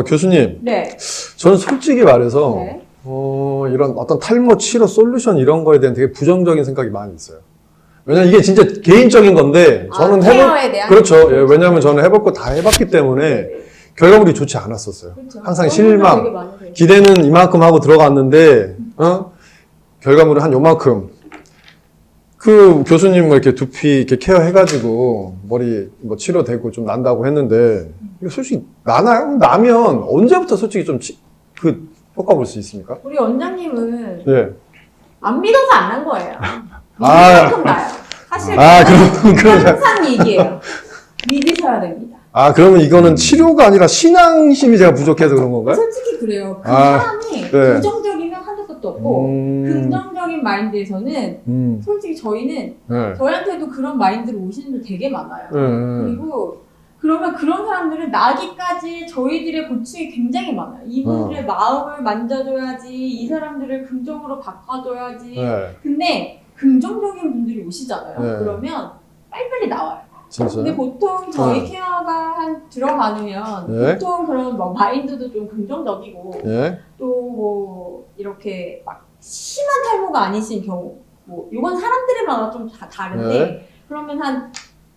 교수님, 네. 저는 솔직히 말해서, 네. 이런 어떤 탈모 치료 솔루션 이런 거에 대한 되게 부정적인 생각이 많이 있어요. 왜냐면 이게 진짜 개인적인 건데, 저는 케어에 대한? 그렇죠. 예, 왜냐면 저는 해볼 거 다 해봤기 때문에, 결과물이 좋지 않았었어요. 그렇죠. 항상 되게 실망. 많이 돼요. 기대는 이만큼 하고 들어갔는데, 결과물은 한 요만큼. 그 교수님 뭐 이렇게 두피 이렇게 케어해가지고 머리 뭐 치료되고 좀 난다고 했는데, 이거 솔직히 나나요? 나면 언제부터 솔직히 좀 효과 볼 수 있습니까? 우리 원장님은 예. 안 믿어서 안 한 거예요. 아. 믿으면 나요. 사실 그럼 항상 얘기해요. 믿으셔야 됩니다. 그러면 이거는 치료가 아니라 신앙심이 제가 부족해서 그런 건가요? 솔직히 그래요. 그 아, 사람이 네. 부정적이면 한도 끝도 없고 긍정적인 마인드에서는 네. 솔직히 저희는 저희한테도 그런 마인드로 오시는 분들 되게 많아요. 그리고 그러면 그런 사람들은 나기까지 저희들의 고충이 굉장히 많아요. 이분들의 마음을 만져줘야지, 이 사람들을 긍정으로 바꿔줘야지. 네. 근데 긍정적인 분들이 오시잖아요. 네. 그러면 빨리빨리 나와요. 진짜. 근데 보통 저희 케어가 들어가면 네. 보통 그런 뭐 마인드도 좀 긍정적이고 예. 또 뭐 이렇게 막 심한 탈모가 아니신 경우 뭐 이건 사람들마다 좀 다른데 네. 그러면 한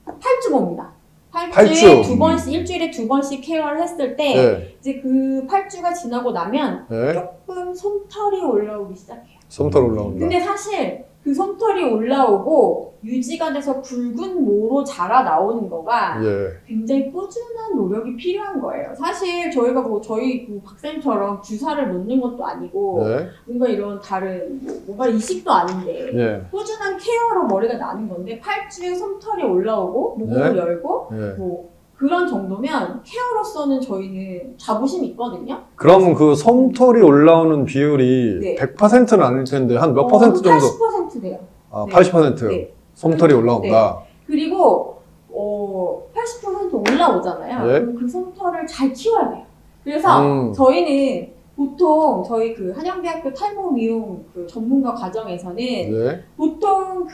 8주 봅니다. 8주에 8주. 2번씩 일주일에 2번씩 케어를 했을 때 예. 이제 그 8주가 지나고 나면 예. 조금 솜털이 올라오기 시작해요. 솜털 올라온다. 근데 사실 그 솜털이 올라오고 유지가 돼서 굵은 모로 자라 나오는 거가 예. 굉장히 꾸준한 노력이 필요한 거예요. 사실 저희가 뭐 저희 박사님처럼 주사를 놓는 것도 아니고 예. 뭔가 이런 다른 뭔가 이식도 아닌데 예. 꾸준한 케어로 머리가 나는 건데 8주에 솜털이 올라오고 목을 네. 열고 예. 뭐 그런 정도면 케어로서는 저희는 자부심이 있거든요. 그럼 그 솜털이 올라오는 비율이 네. 100%는 아닐 텐데 한 몇 퍼센트 정도? 80% 돼요. 아, 네. 80%. 네. 솜털이 올라온다. 그리고 80% 올라오잖아요. 예. 그럼 그 솜털을 잘 키워야 돼요. 그래서 저희는 보통 저희 그 한양대학교 탈모 미용 그 전문가 과정에서는 예. 보통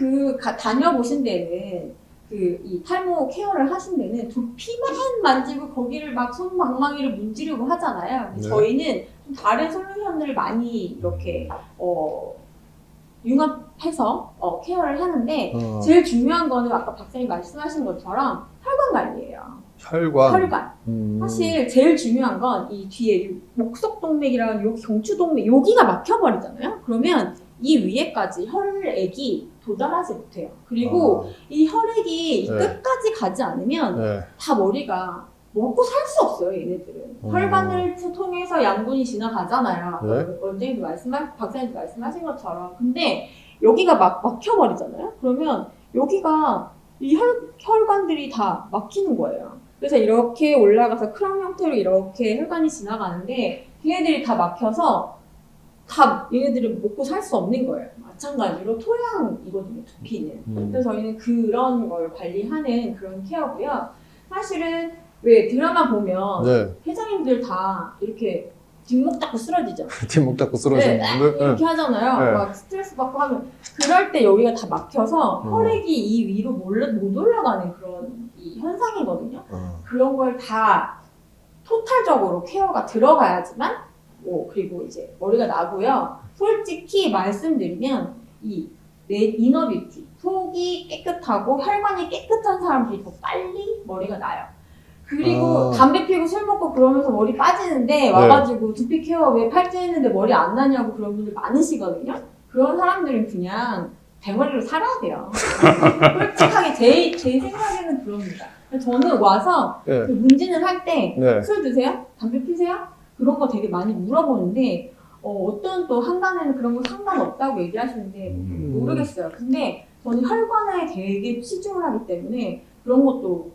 다녀보신 데는 이 탈모 케어를 하신 데는 두피만 만지고 거기를 막 손망망이를 문지르고 하잖아요. 근데 네. 저희는 좀 다른 솔루션을 많이 이렇게 융합해서 케어를 하는데 제일 중요한 거는 아까 박사님 말씀하신 것처럼 혈관 관리예요. 혈관. 사실 제일 중요한 건 이 뒤에 목석동맥이랑 여기 경추동맥 여기가 막혀버리잖아요. 그러면 이 위에까지 혈액이 도달하지 못해요. 그리고 이 혈액이 네. 끝까지 가지 않으면 예. 다 머리가 먹고 살 수 없어요, 얘네들은. 혈관을 통해서 양분이 지나가잖아요. 네. 원장님도 박사님도 말씀하신 것처럼. 근데 여기가 막혀버리잖아요? 그러면 여기가 이 혈관들이 다 막히는 거예요. 그래서 이렇게 올라가서 크라운 형태로 이렇게 혈관이 지나가는데 얘네들이 다 막혀서 다 얘네들은 먹고 살 수 없는 거예요. 마찬가지로 토양이거든요, 두피는. 그래서 저희는 그런 걸 관리하는 그런 케어고요. 사실은 왜 드라마 보면 네. 회장님들 다 이렇게 뒷목 잡고 쓰러지죠. 뒷목 잡고 쓰러지는 네, 분들. 이렇게 하잖아요. 네. 막 스트레스 받고 하면 그럴 때 여기가 다 막혀서 혈액이 이 위로 못 올라가는 그런 이 현상이거든요. 그런 걸 다 토탈적으로 케어가 들어가야지만 그리고 이제 머리가 나고요. 솔직히 말씀드리면 내 이너 뷰티, 속이 깨끗하고 혈관이 깨끗한 사람들이 더 빨리 머리가 나요. 그리고 담배 피우고 술 먹고 그러면서 머리 빠지는데 와가지고 두피 케어 왜 8주 했는데 머리 안 나냐고 그런 분들 많으시거든요. 그런 사람들은 그냥 대머리로 살아야 돼요. 솔직하게 제 생각에는 그럽니다. 저는 와서 네. 그 문진을 할 때 술 네. 드세요? 담배 피세요? 그런 거 되게 많이 물어보는데 어떤 또 한간에는 그런 거 상관없다고 얘기하시는데 모르겠어요. 근데 저는 혈관에 되게 치중을 하기 때문에 그런 것도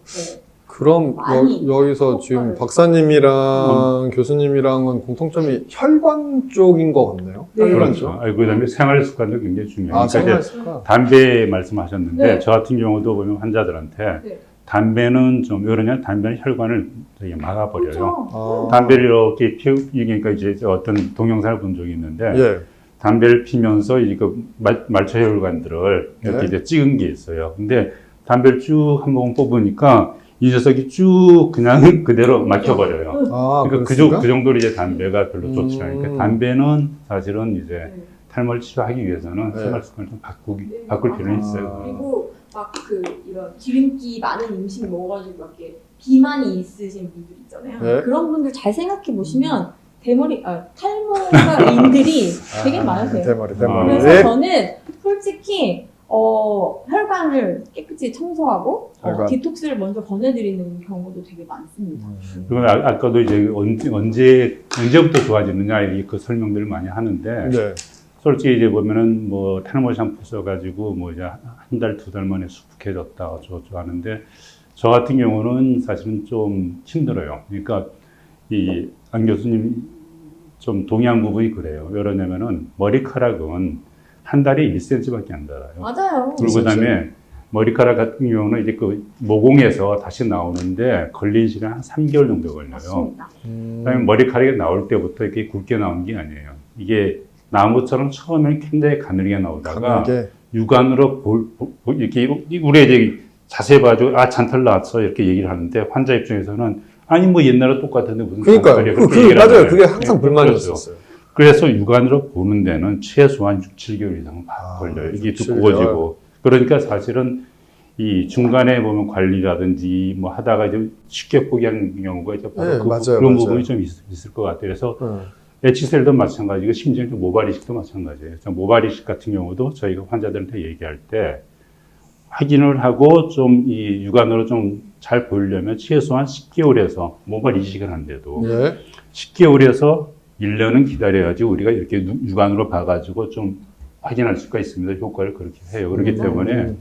그럼 많이 여기서 지금 박사님이랑 교수님이랑은 공통점이 혈관 쪽인 것 같네요. 네. 혈관 그렇죠. 쪽. 그다음에 생활 습관도 굉장히 중요해요. 아, 그러니까 이제 생활습관. 담배 말씀하셨는데 네. 저 같은 경우도 보면 환자들한테 네. 담배는 좀 왜 그러냐? 담배는 혈관을 되게 막아버려요. 그렇죠. 담배를 이렇게 그러니까 이제 어떤 동영상을 본 적이 있는데 예. 담배를 피면서 이그 말초 혈관들을 이렇게 네. 이제 찍은 게 있어요. 근데 담배를 쭉 한 번 뽑으니까 이 녀석이 쭉 그냥 그대로 막혀버려요. 아, 그러니까 그렇습니까? 그 정도로 이제 담배가 별로 좋지 않으니까 담배는 사실은 이제 네. 탈모를 치료하기 위해서는 네. 생활 습관을 좀 바꿀 필요는 있어요. 그리고 막 그 이런 기름기 많은 음식 먹어가지고 막 이렇게 비만이 있으신 분들 있잖아요. 네. 그런 분들 잘 생각해 보시면 탈모인들이 되게 많으세요. 대머리. 그래서 네. 저는 솔직히 혈관을 깨끗이 청소하고 혈관. 디톡스를 먼저 권해드리는 경우도 되게 많습니다. 그리고 아까도 이제 언제부터 좋아지느냐 그 설명들을 많이 하는데 네. 솔직히 이제 보면은 뭐 탈모 샴푸 써가지고 뭐 이제 한 달, 두 달 만에 수북해졌다 어쩌고 하는데 저 같은 경우는 사실은 좀 힘들어요. 그러니까 이 안 교수님 좀 동의한 부분이 그래요. 왜 그러냐면은 머리카락은 한 달에 1cm밖에 안 달아요. 맞아요. 그리고 그다음에 머리카락 같은 경우는 이제 그 모공에서 다시 나오는데 걸리는 시간 한 3개월 정도 걸려요. 맞습니다. 그다음에 머리카락이 나올 때부터 이렇게 굵게 나온 게 아니에요. 이게 나무처럼 처음에는 굉장히 가늘게 나오다가 가늘게. 육안으로 이렇게 우리 이제 자세히 봐가지고 잔털 나왔어 이렇게 얘기를 하는데 환자 입장에서는 아니 뭐 옛날에 똑같은데 무슨 그러니까요. 그렇게 얘기를 맞아요. 하잖아요. 그게 항상 네, 불만이었었어요. 그래서 육안으로 보는 데는 최소한 6, 7개월 이상 걸려요. 이게 6, 두꺼워지고. 그러니까 사실은 이 중간에 보면 관리라든지 뭐 하다가 이제 쉽게 포기하는 경우가 이제 바로 네, 맞아요, 그런 맞아요. 부분이 좀 있을 것 같아요. 그래서 에치셀도 마찬가지고 심지어 모발 이식도 마찬가지예요. 모발 이식 같은 경우도 저희가 환자들한테 얘기할 때 확인을 하고 좀 이 육안으로 좀 잘 보이려면 최소한 10개월에서 모발 이식을 한대도 예. 10개월에서 1년은 기다려야지 우리가 이렇게 육안으로 봐가지고 좀 확인할 수가 있습니다. 효과를 그렇게 해요. 그렇기 때문에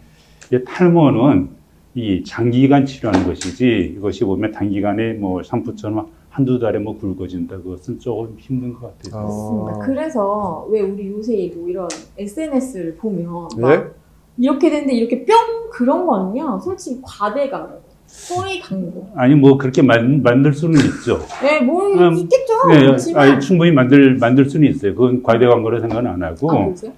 이 탈모는 이 장기간 치료하는 것이지 이것이 보면 단기간에 뭐 샴푸처럼 한두 달에 뭐 굵어진다 그것은 조금 힘든 것 같아요. 맞습니다. 그래서 왜 우리 요새 뭐 이런 SNS를 보면 예? 막 이렇게 되는데 이렇게 뿅 그런 거는요. 솔직히 과대광고, 소위 광고. 아니 뭐 그렇게 만들 수는 있죠. 네, 뭐 있겠죠. 네, 그렇지만 충분히 만들 수는 있어요. 그건 과대 광고로 생각은 안 하고. 그러세요?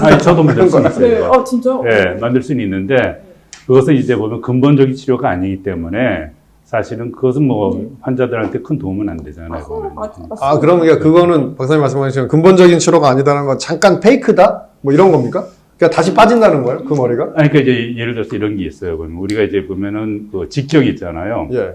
아니 저도 만들 수는 있어요. 네, 진짜. 네, 만들 수는 있는데 그것은 이제 보면 근본적인 치료가 아니기 때문에 사실은 그것은 뭐 환자들한테 큰 도움은 안 되잖아요. 맞습니다. 아, 그러면 그거는 박사님 말씀하시는 근본적인 치료가 아니다는 건 잠깐 페이크다? 뭐 이런 겁니까? 그러니까 다시 빠진다는 거예요? 그 머리가? 아니, 그러니까 이제 예를 들어서 이런 게 있어요. 그러면 우리가 이제 보면은 그 직경 있잖아요. 예.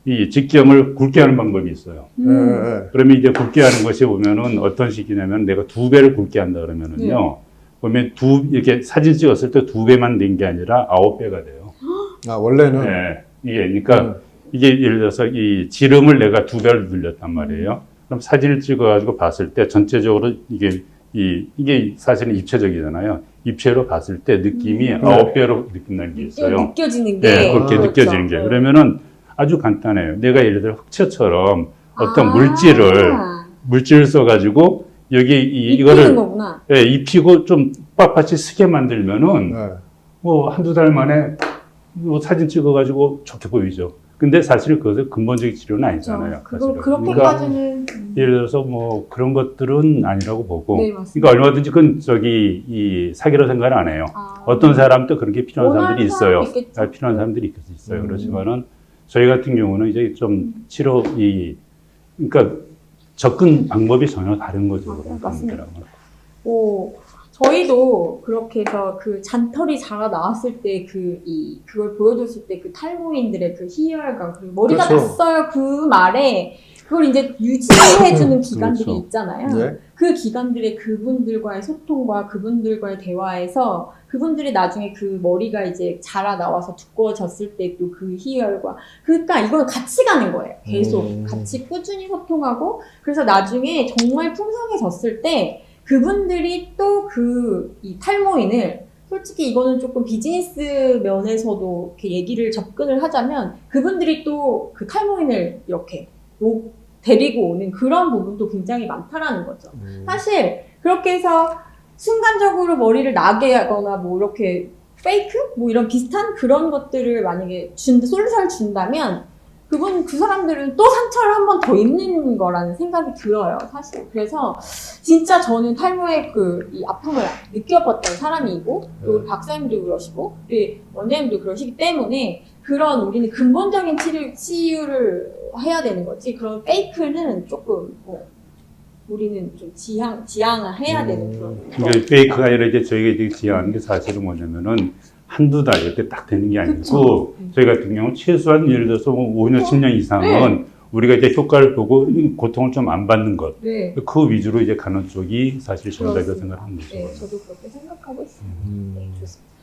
이 직경을 굵게 하는 방법이 있어요. 예, 예. 그러면 이제 굵게 하는 것이 보면은 어떤 식이냐면 내가 2배를 굵게 한다 그러면은요. 보면 이렇게 사진 찍었을 때 2배만 된 게 아니라 9배가 돼요. 아, 원래는? 네. 이게, 그러니까 이게 예를 들어서 이 지름을 내가 2배를 늘렸단 말이에요. 그럼 사진을 찍어가지고 봤을 때 전체적으로 이게 사실은 입체적이잖아요. 입체로 봤을 때 느낌이 9배로 느낀다는 게 있어요. 느껴지는 게. 네, 그렇게 그렇죠. 느껴지는 게. 네. 그러면은 아주 간단해요. 내가 예를 들어 흑채처럼 어떤 아. 물질을 써가지고 여기 입히는 이거를 거구나. 예, 입히고 좀 빳빳이 쓰게 만들면은 네. 뭐 한두 달 만에 뭐 사진 찍어가지고 좋게 보이죠. 근데 사실 그것은 근본적인 치료는 아니잖아요. 그걸 사실은. 그렇게까지는. 예를 들어서 뭐 그런 것들은 아니라고 보고. 네, 맞습니다. 그러니까 얼마든지 그건 이 사기로 생각을 안 해요. 아. 어떤 사람도 그런 게 필요한 원하는 사람들이 있어요. 사람도 있겠죠. 필요한 사람들이 있어요. 그렇지만은 저희 같은 경우는 이제 좀 치료 그러니까 접근 방법이 전혀 다른 거죠. 맞아요. 맞습니다. 저희도 그렇게 해서 그 잔털이 자라 나왔을 때 그걸 보여줬을 때 그 탈모인들의 그 희열감, 그리고 머리가 그렇죠. 났어요 그 말에 그걸 이제 유지해주는 기관들이 그렇죠. 있잖아요. 예. 그 기관들의 그분들과의 소통과 그분들과의 대화에서 그분들이 나중에 그 머리가 이제 자라 나와서 두꺼워졌을 때 또 그 희열과 그러니까 이건 같이 가는 거예요. 계속 같이 꾸준히 소통하고 그래서 나중에 정말 풍성해졌을 때 그분들이 또 이 탈모인을 솔직히 이거는 조금 비즈니스 면에서도 이렇게 얘기를 접근을 하자면 그분들이 또 그 탈모인을 이렇게 데리고 오는 그런 부분도 굉장히 많다라는 거죠. 사실 그렇게 해서 순간적으로 머리를 나게 하거나 뭐 이렇게 페이크? 뭐 이런 비슷한 그런 것들을 만약에 솔루션을 준다면 그 사람들은 또 상처를 한 번 더 입는 거라는 생각이 들어요, 사실. 그래서 진짜 저는 탈모의 이 아픔을 느껴봤던 사람이고, 또 우리 박사님도 그러시고, 우리 원장님도 그러시기 때문에 우리는 근본적인 치유를 해야 되는 거지. 그런 페이크는 조금, 우리는 좀 지양을 해야 되는 그런. 이게 페이크가 아니라 이제 저희가 이제 지향하는 게 사실은 뭐냐면은 한두 달 이렇게 딱 되는 게 아니고 그쵸. 저희 같은 경우는 최소한 예를 들어서 뭐 5년, 10년 이상은 우리가 이제 효과를 보고 고통을 좀 안 받는 것. 네. 그 위주로 이제 가는 쪽이 사실 정답이라고 생각합니다. 네, 저도 그렇게 생각하고 있습니다. 네, 좋습니다.